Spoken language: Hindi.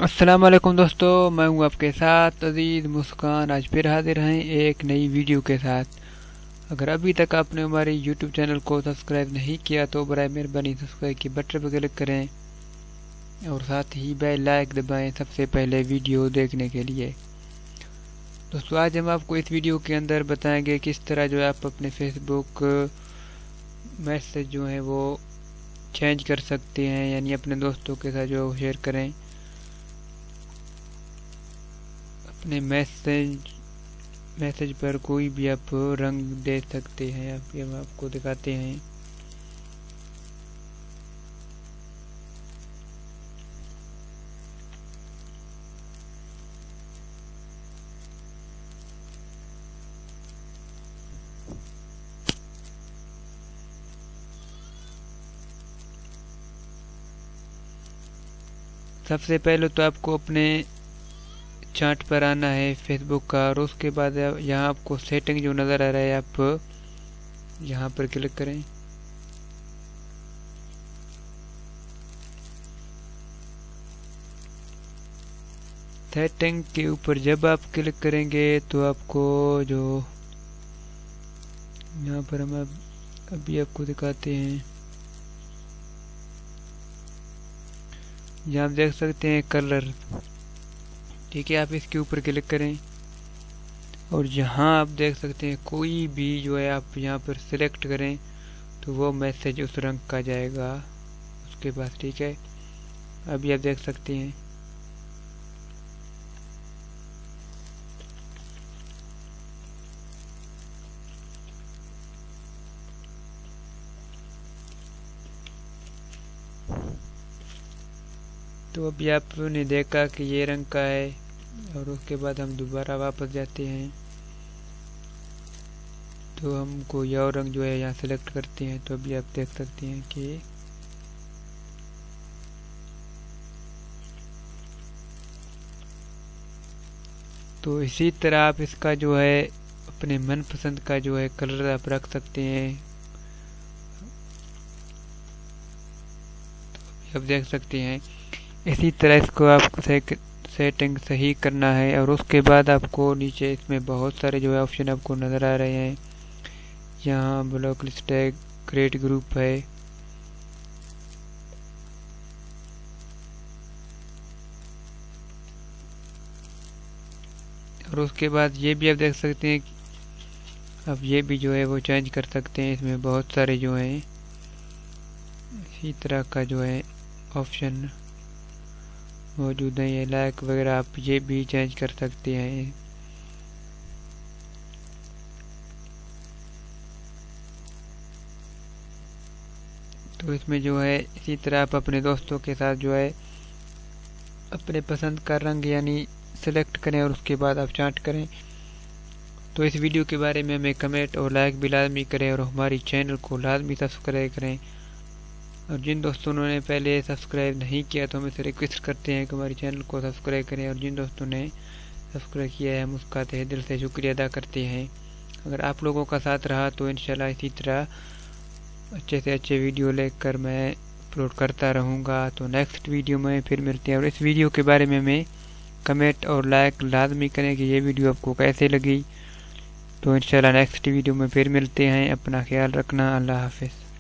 अस्सलाम वालेकुम दोस्तों, मैं हूं आपके साथ अजीज़ मुस्कान। आज फिर हाजिर हैं एक नई वीडियो के साथ। अगर अभी तक आपने हमारे यूट्यूब चैनल को सब्सक्राइब नहीं किया तो बराए मेहरबानी सब्सक्राइब की बटन पर क्लिक करें और साथ ही बेल लाइक दबाएं सबसे पहले वीडियो देखने के लिए। दोस्तों, आज हम आपको इस वीडियो के अंदर बताएंगे किस तरह जो है आप अपने फेसबुक मैसेज जो है वो चेंज कर सकते हैं, यानी अपने दोस्तों के साथ जो शेयर करें। अपने मैसेज पर कोई भी आप रंग दे सकते हैं। आप ये हम आपको दिखाते हैं। सबसे पहले तो आपको अपने चार्ट पर आना है फेसबुक का, और उसके बाद यहाँ आपको सेटिंग जो नज़र आ रहा है आप यहाँ पर क्लिक करें। सेटिंग के ऊपर जब आप क्लिक करेंगे तो आपको जो यहाँ पर हम अभी आपको दिखाते हैं, यहाँ आप देख सकते हैं कलर। ठीक है, आप इसके ऊपर क्लिक करें और यहाँ आप देख सकते हैं कोई भी जो है आप यहाँ पर सिलेक्ट करें तो वो मैसेज उस रंग का जाएगा उसके पास। ठीक है, अभी आप देख सकते हैं। तो अभी आपने देखा कि ये रंग का है, और उसके बाद हम दोबारा वापस जाते हैं तो हम कोई और रंग जो है यहाँ सेलेक्ट करते हैं। तो अभी आप देख सकते हैं कि तो इसी तरह आप इसका जो है अपने मनपसंद का जो है कलर आप रख सकते हैं। तो आप देख सकते हैं इसी तरह इसको आपको सेटिंग सही करना है। और उसके बाद आपको नीचे इसमें बहुत सारे जो है ऑप्शन आपको नज़र आ रहे हैं। यहाँ ब्लॉक लिस्ट है, क्रिएट ग्रुप है, और उसके बाद ये भी आप देख सकते हैं अब ये भी जो है वो चेंज कर सकते हैं। इसमें बहुत सारे जो हैं इसी तरह का जो है ऑप्शन मौजूद है। ये लाइक वगैरह आप ये भी चेंज कर सकते हैं। तो इसमें जो है इसी तरह आप अपने दोस्तों के साथ जो है अपने पसंद का रंग यानी सेलेक्ट करें और उसके बाद आप चार्ट करें। तो इस वीडियो के बारे में हमें कमेंट और लाइक भी लाजमी करें और हमारी चैनल को लाजमी सब्सक्राइब करें। और जिन दोस्तों ने पहले सब्सक्राइब नहीं किया तो हम इसे रिक्वेस्ट करते हैं कि हमारे चैनल को सब्सक्राइब करें, और जिन दोस्तों ने सब्सक्राइब किया है हम उसका तहे दिल से शुक्रिया अदा करते हैं। अगर आप लोगों का साथ रहा तो इंशाल्लाह इसी तरह अच्छे से अच्छे वीडियो लेकर मैं अपलोड करता रहूँगा। तो नेक्स्ट वीडियो में फिर मिलते हैं, और इस वीडियो के बारे में हमें कमेंट और लाइक लाजमी करें कि ये वीडियो आपको कैसे लगी। तो इंशाल्लाह नेक्स्ट वीडियो में फिर मिलते हैं। अपना ख्याल रखना। अल्लाह हाफिज़।